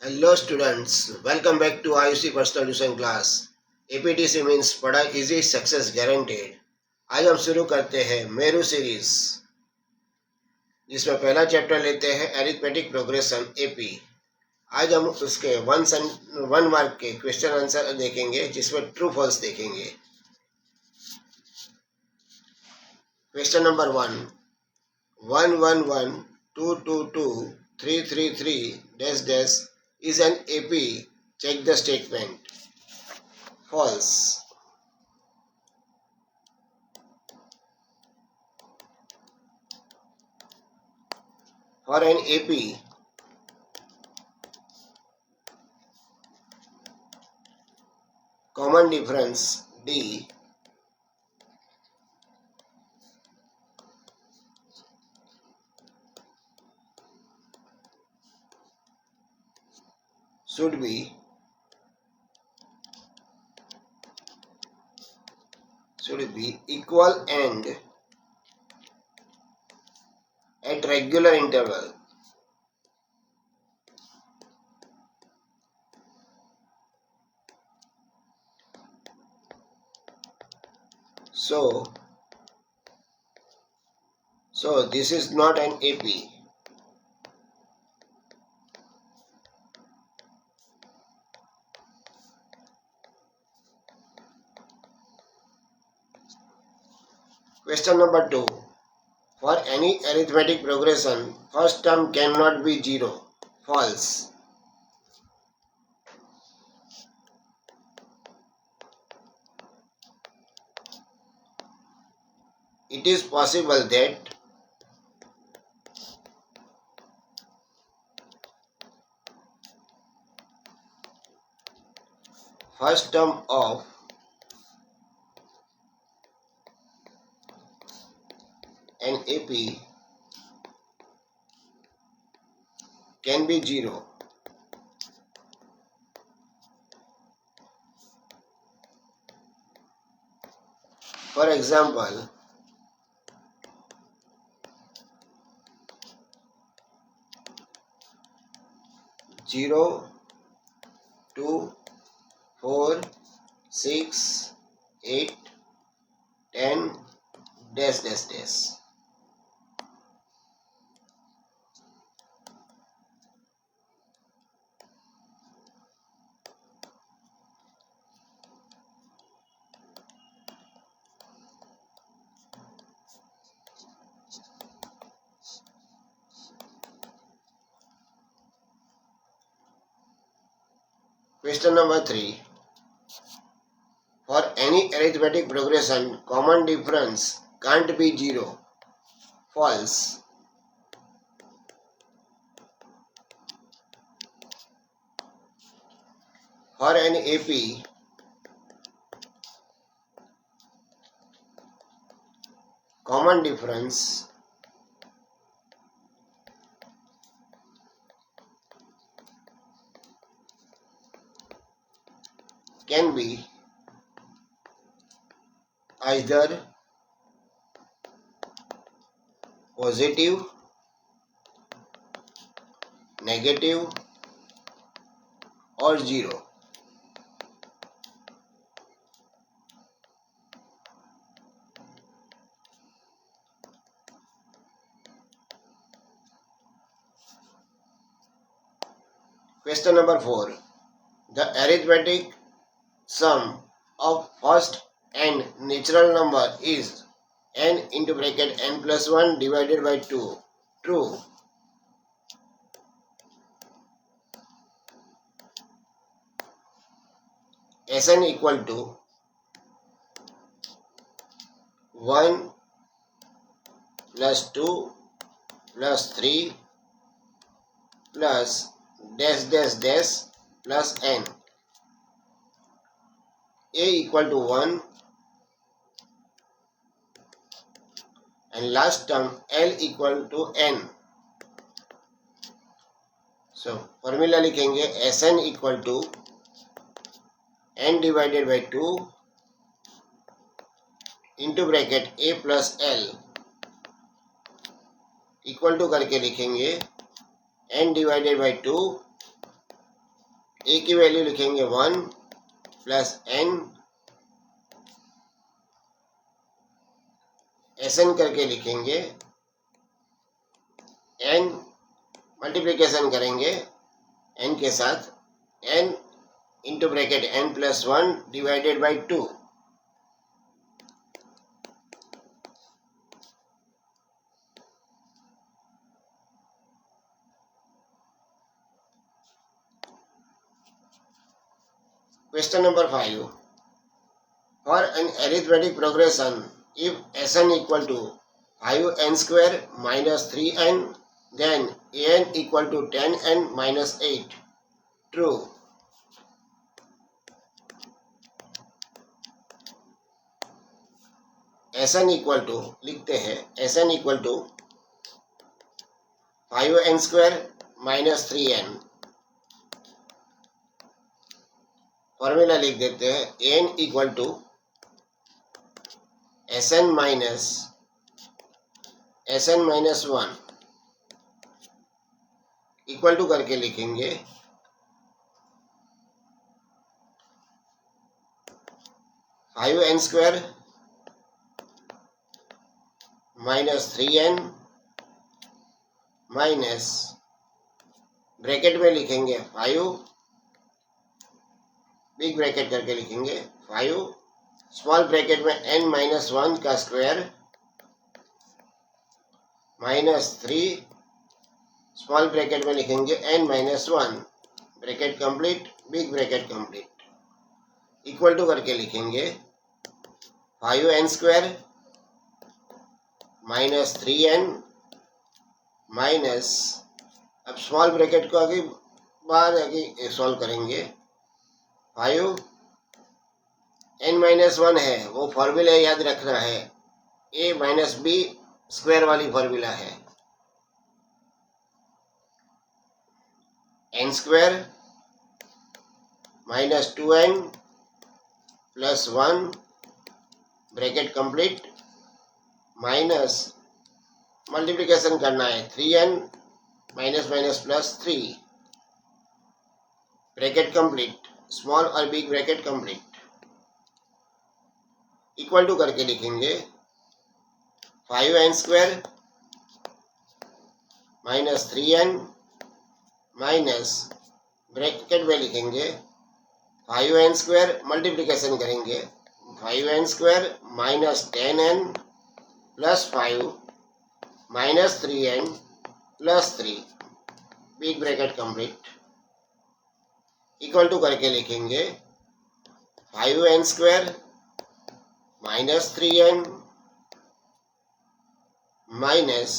Hello students, welcome back to IUC Personal Tuition Class. APTC means पढ़ाई easy success guaranteed. आज हम शुरू करते हैं मेरू सीरीज, जिसमें पहला चैप्टर लेते हैं अरिथमेटिक प्रोग्रेशन एपी। आज हम उसके वन मार्क के क्वेश्चन आंसर देखेंगे, जिसमें ट्रू फॉल्स देखेंगे। Question number 1, 111222333 is an AP. Check the statement. False. For an AP, common difference D should be equal and at regular interval. So this is not an AP. Question number 2. For any arithmetic progression, first term cannot be 0. False. It is possible that first term of an AP can be 0. For example, 0, 2, 4, 6, 8, 10, dash dash dash. Question number 3. For any arithmetic progression, common difference can't be 0. False. For an AP, common difference can be either positive, negative, or 0. Question number 4. The arithmetic sum of first and natural number is n into bracket n plus 1 divided by 2. True. Sn equal to 1 plus 2 plus 3 plus dash dash dash plus n. A equal to 1 and last term L equal to n. So formula लिखेंगे Sn equal to n divided by 2 into bracket A plus L equal to करके लिखेंगे n divided by 2 ए की value लिखेंगे 1 plus N SN करके लिखेंगे, N multiplication करेंगे n के साथ, n into bracket n plus 1 divided by 2। Question number 5. For an arithmetic progression, if Sn equal to 5n square minus 3n, then an equal to 10n minus 8. True. Sn equal to लिखते हैं, Sn equal to 5n square minus 3n. Formula लिख देते हैं, n equal to Sn minus 1 equal to करके लिखेंगे 5n square minus 3n minus bracket में लिखेंगे 5, big bracket करके लिखेंगे 5, स्मॉल ब्रैकेट में n माइनस 1 का स्क्वायर माइनस 3, स्मॉल ब्रैकेट में लिखेंगे n minus 1, bracket complete, big bracket complete, equal to करके लिखेंगे 5n square minus 3n minus, अब स्मॉल ब्रैकेट को आगे बाहर आगे सॉल्व करेंगे, 5 n माइनस 1 है, वो फॉर्मूला याद रखना है, a माइनस बी स्क्वायर वाली फॉर्मूला है, n square minus 2n plus 1 bracket complete minus multiplication करना है 3n minus minus plus 3 bracket complete, small और big bracket complete, equal to करके लिखेंगे 5n square minus 3n minus bracket में लिखेंगे 5n square, multiplication करेंगे 5n square minus 10n plus 5 minus 3n plus 3 big bracket complete, equal to करके लिखेंगे 5n square minus 3n minus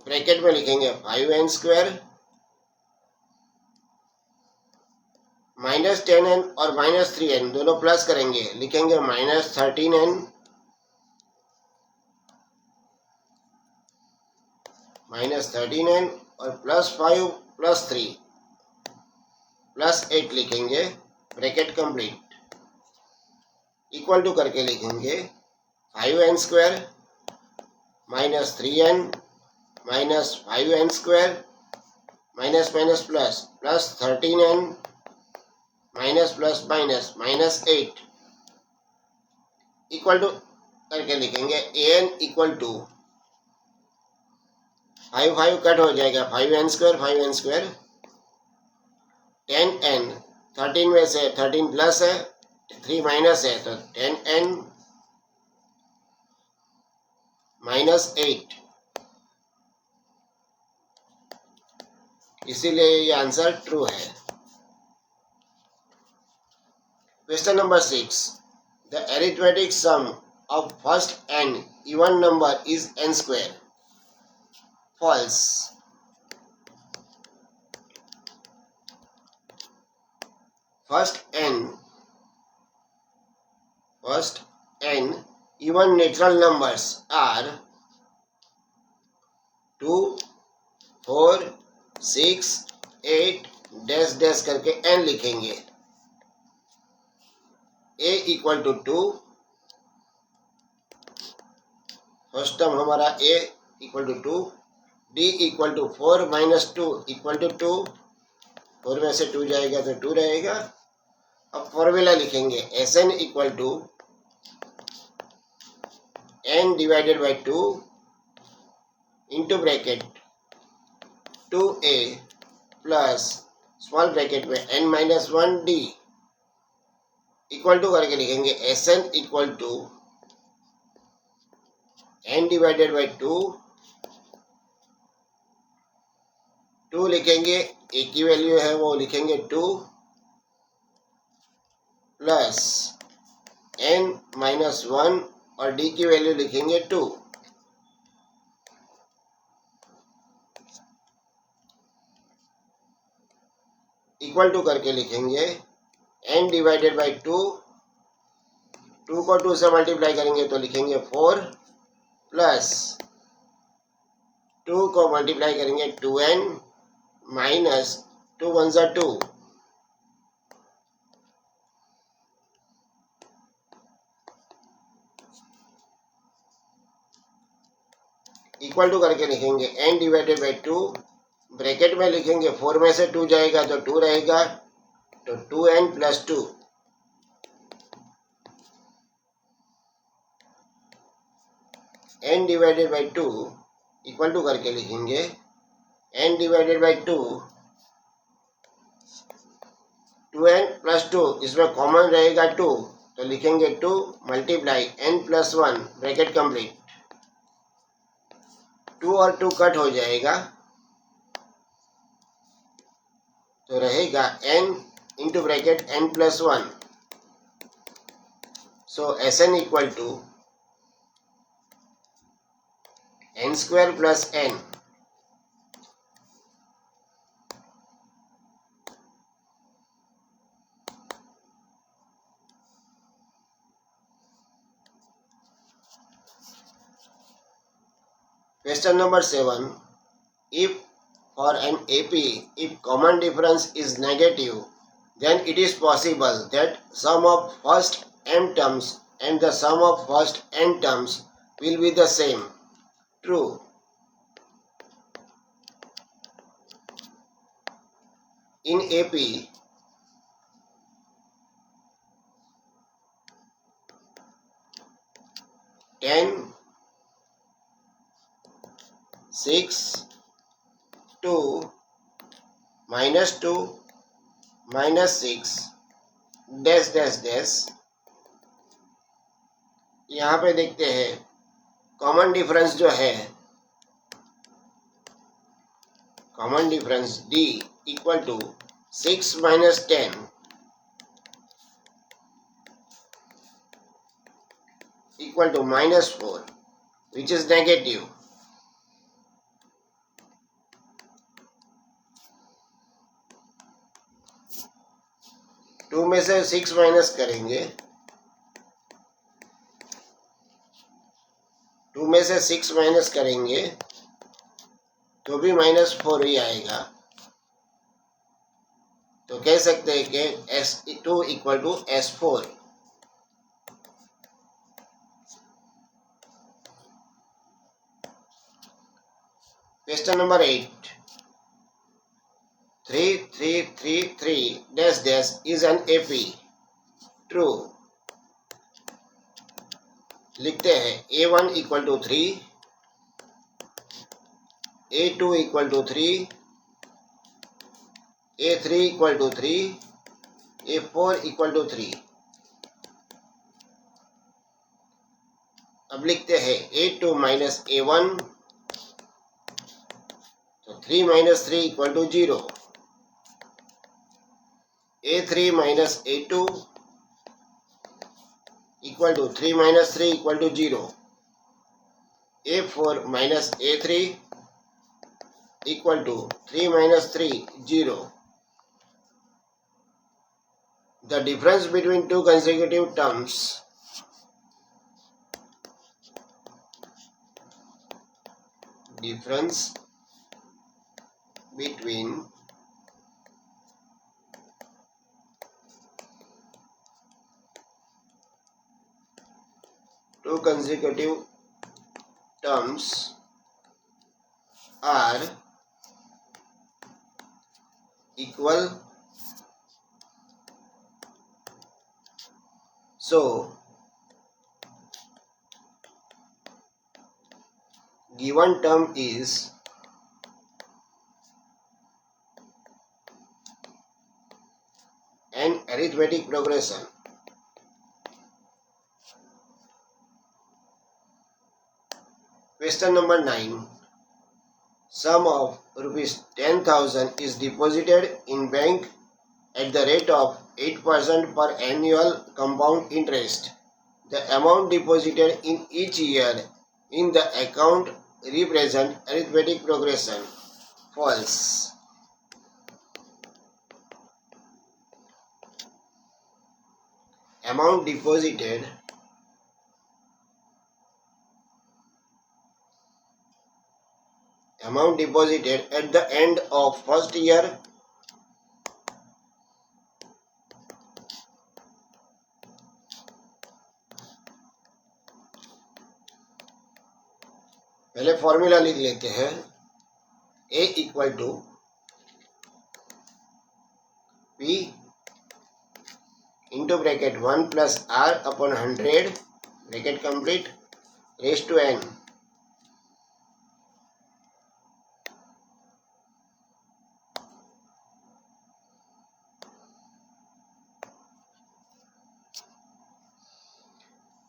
bracket में लिखेंगे 5n square minus 10n और minus 3n दोनों plus करेंगे, लिखेंगे माइनस 13n माइनस 13n और प्लस 5 प्लस 3 प्लस 8 लिखेंगे, ब्रैकेट कंप्लीट, इक्वल टू करके लिखेंगे 5n square minus 3n minus 5n square minus minus plus plus 13n minus plus minus minus 8 equal to करके लिखेंगे an equal to 5 cut हो जाएगा, 5n square 10n, 13 में से 13 plus है 3 माइनस है, तो 10n माइनस 8, इसीलिए ये आंसर ट्रू है। Question number 6. The arithmetic sum of first n even number is n square. False. First n even natural numbers are 2, 4, 6, 8 dash dash करके n लिखेंगे, a equal to 2, first term हमारा a equal to 2, d equal to 4 minus 2 equal to 2, 4 में से 2 जाएगा तो 2 रहेगा। अब formula लिखेंगे Sn equal to n divided by 2 into bracket 2a plus small bracket में n minus 1d equal to करके लिखेंगे Sn equal to n divided by 2 लिखेंगे, a की वैल्यू है वो लिखेंगे 2 प्लस n माइनस 1 और d की वैल्यू लिखेंगे 2। इक्वल टू करके लिखेंगे n डिवाइडेड बाई 2, 2 को 2 से मल्टीप्लाई करेंगे तो लिखेंगे 4 प्लस 2 को मल्टीप्लाई करेंगे 2n माइनस 2 वन ज़ा 2 इक्वल टू करके लिखेंगे n डिवाइडेड बाई 2, ब्रैकेट में लिखेंगे 4 में से 2 जाएगा तो 2 रहेगा, तो 2n plus 2 n divided by 2 equal to करके लिखेंगे n divided by 2, 2n plus 2, इसमें कॉमन रहेगा 2 तो लिखेंगे 2 multiply n plus 1 bracket complete, 2 और 2 कट हो जाएगा तो रहेगा n into bracket n plus 1। So Sn equal to n square plus n। Question number 7. If for an AP, if common difference is negative, then it is possible that sum of first m terms and the sum of first n terms will be the same. True. In AP, 10, 6, 2, minus 2, minus 6, dash dash dash. यहाँ पे देखते हैं common difference जो है, common difference D equal to 6 minus 10 equal to minus 4 which is negative. टू में से 6 minus करेंगे, 2 में से 6 माइनस करेंगे तो भी माइनस 4 ही आएगा, तो कह सकते हैं कि S2 equal to S4। Question number 8. 3333 dash dash is an AP. True. लिखते हैं A1 equal to 3, A2 equal to 3, A3 equal to 3, A4 equal to 3। अब लिखते हैं A2 माइनस A1, तो 3 minus 3 equal to 0। A3 minus A2 equal to 3 minus 3 equal to 0। A4 minus A3 equal to 3 minus 3 0। The difference between two consecutive terms are equal. So given term is an arithmetic progression. Question number 9. Sum of rupees 10,000 is deposited in bank at the rate of 8% per annual compound interest. The amount deposited in each year in the account represent arithmetic progression. False. Amount deposited at the end of first year पहले formula लिख लेते हैं. A equal to P into bracket 1 plus R upon 100 bracket complete raise to n.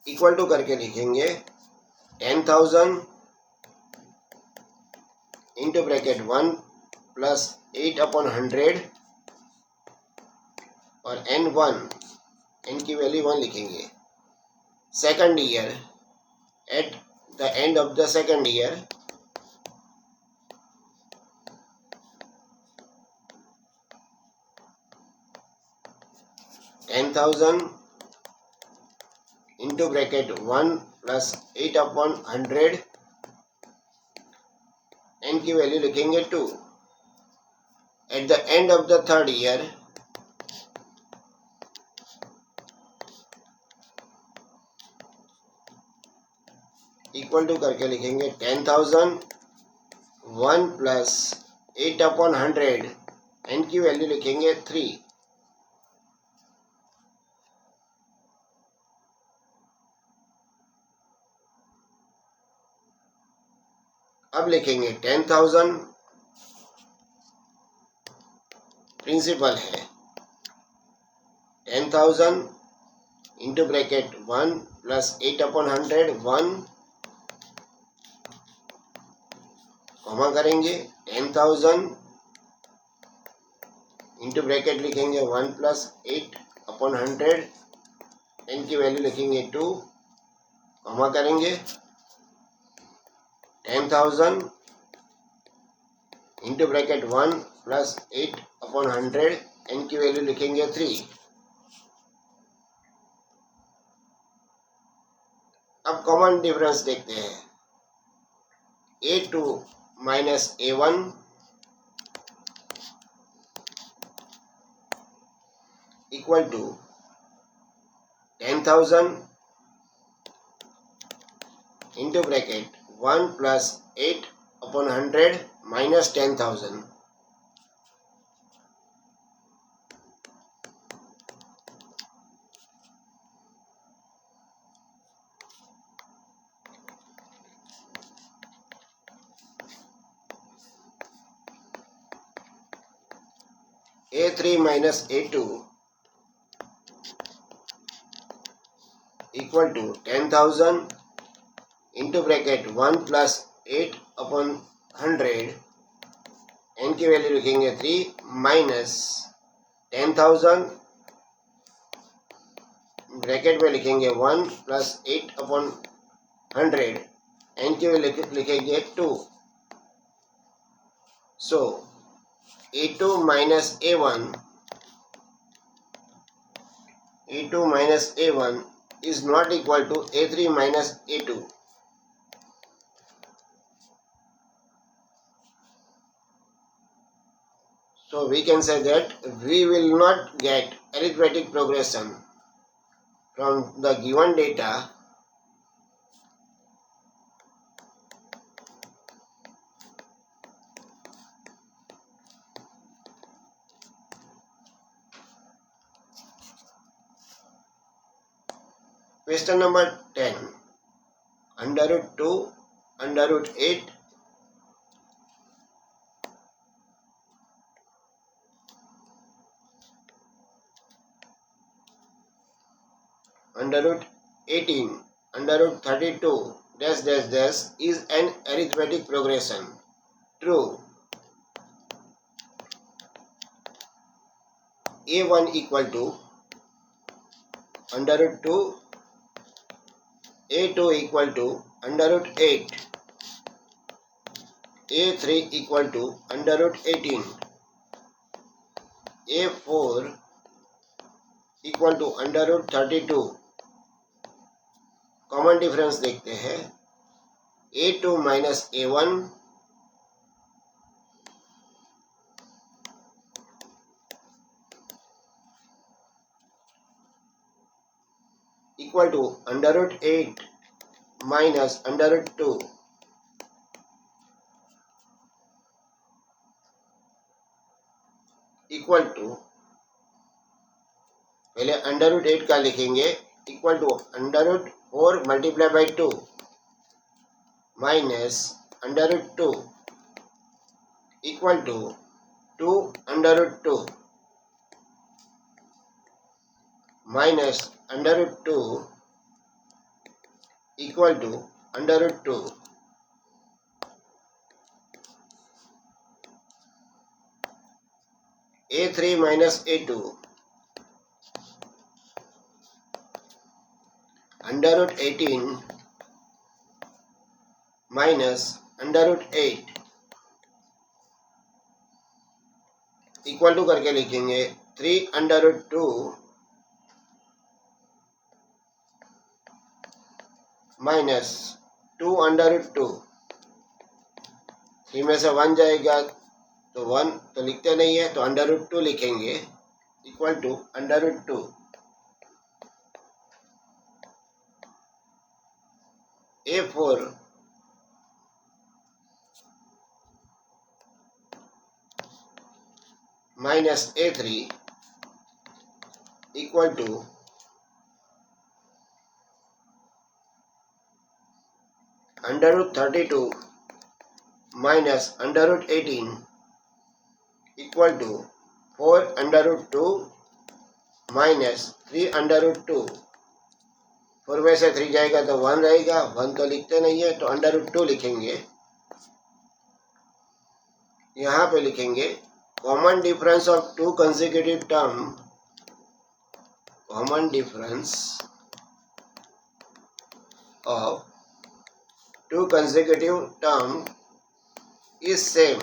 Equal to करके लिखेंगे 10,000 into bracket 1 plus 8 upon 100 और n की value 1 लिखेंगे. Second year at the end of the second year $10,000 into bracket 1 plus 8 upon 100 n की value लिखेंगे 2. At the end of the third year equal to करके लिखेंगे 10,000 1 plus 8 upon 100 n की value लिखेंगे 3. अब लिखेंगे 10,000 प्रिंसिपल है 10,000 into bracket 1 plus 8 upon 100 1 comma करेंगे 10,000 इंटू ब्रैकेट लिखेंगे 1 प्लस 8 अपॉन 100 n की वैल्यू लिखेंगे 2 कॉमा करेंगे 10,000 into bracket 1 plus 8 upon 100 n की वैल्यू लिखेंगे 3. अब कॉमन डिफरेंस देखते हैं. A2 minus A1 equal to 10,000 into bracket 1 plus 8 upon 100 minus 10,000. A3 minus A2 equal to 10,000 into bracket 1 plus 8 upon 100 n की value लिखेंगे 3 minus 10,000 bracket में लिखेंगे 1 plus 8 upon 100 n की वैल्यू लिखेंगे 2. सो A2 minus A1 is not equal to A3 minus A2. So we can say that we will not get arithmetic progression from the given data Question number 10. Under root 2, under root 8, under root 18, under root 32, dash dash dash is an arithmetic progression. True. A1 equal to under root 2, A2 equal to under root 8, A3 equal to under root 18, A4 equal to under root 32. Common difference देखते हैं. A2 minus A1 equal to under root 8 minus under root 2 equal to, पहले under root 8 का लिखेंगे, equal to under root 4 multiply by 2 minus under root 2 equal to 2 under root 2 minus under root 2 equal to under root 2. A3 minus A2 under root 18 minus under root 8 equal to करके लिखेंगे 3 under root 2 minus 2 under root 2. 3 में से 1 जाएगा तो 1 तो लिखते नहीं है, तो अंडर रूट 2 लिखेंगे equal to under root 2. A4 minus A3 equal to under root 32 minus under root 18 equal to 4 under root 2 minus 3 under root 2. 4 में से 3 जाएगा तो 1 रहेगा, 1 तो लिखते नहीं है, तो अंडर रूट 2 लिखेंगे. यहाँ पे लिखेंगे common difference of to consecutive term, common difference of to consecutive term is same.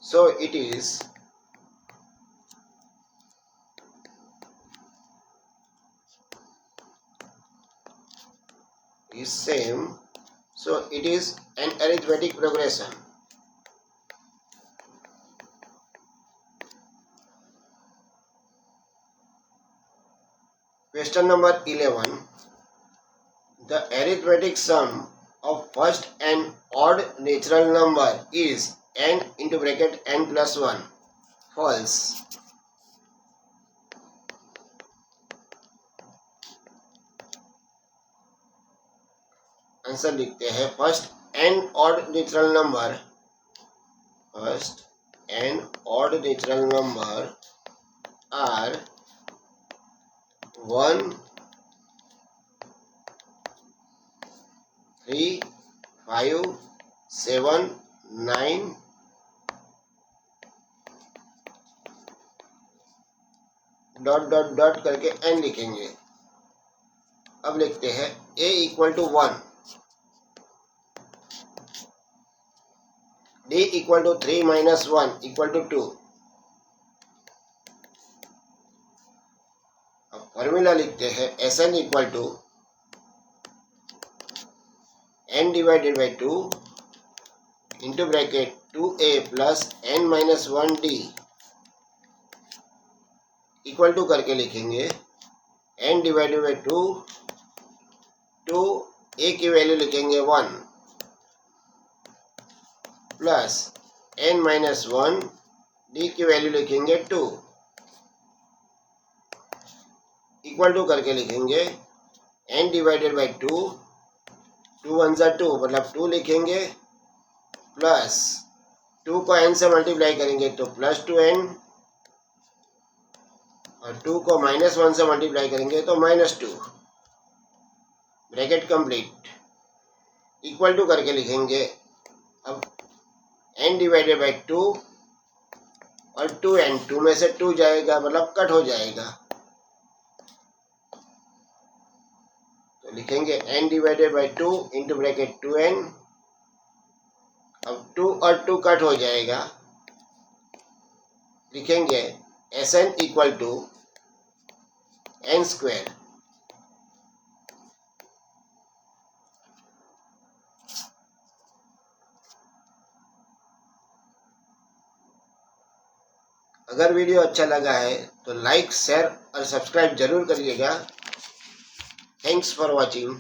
So it is same. So it is an arithmetic progression. Question number 11. The arithmetic sum of first and odd natural number is n into bracket n plus 1. False. Answer लिखते हैं. First and odd natural number, first and odd natural number are 1, 3, 5, 7, 9, dot dot dot करके n लिखेंगे. अब लिखते हैं a equal to 1, d equal to 3 minus 1 equal to 2. अब formula लिखते हैं Sn equal to n divided by 2 into bracket 2a plus n minus 1d equal to करके लिखेंगे n डिवाइडेड बाई 2, a की वैल्यू लिखेंगे 1 प्लस n माइनस 1, d की value लिखेंगे 2. Equal to करके लिखेंगे n डिवाइडेड बाई 2, 2 1 ज़ा 2 मतलब 2 लिखेंगे, प्लस 2 को n से मल्टीप्लाई करेंगे तो प्लस 2n, और 2 को -1 से मल्टीप्लाई करेंगे तो -2, ब्रैकेट कंप्लीट। इक्वल टू करके लिखेंगे अब n डिवाइडेड बाई 2 और 2n, 2 में से 2 जाएगा मतलब कट हो जाएगा, तो लिखेंगे n divided by 2 into bracket 2n। अब 2 और 2 कट हो जाएगा, लिखेंगे Sn equal to n square. अगर वीडियो अच्छा लगा है तो लाइक, शेयर और सब्सक्राइब जरूर करिएगा। Thanks for watching.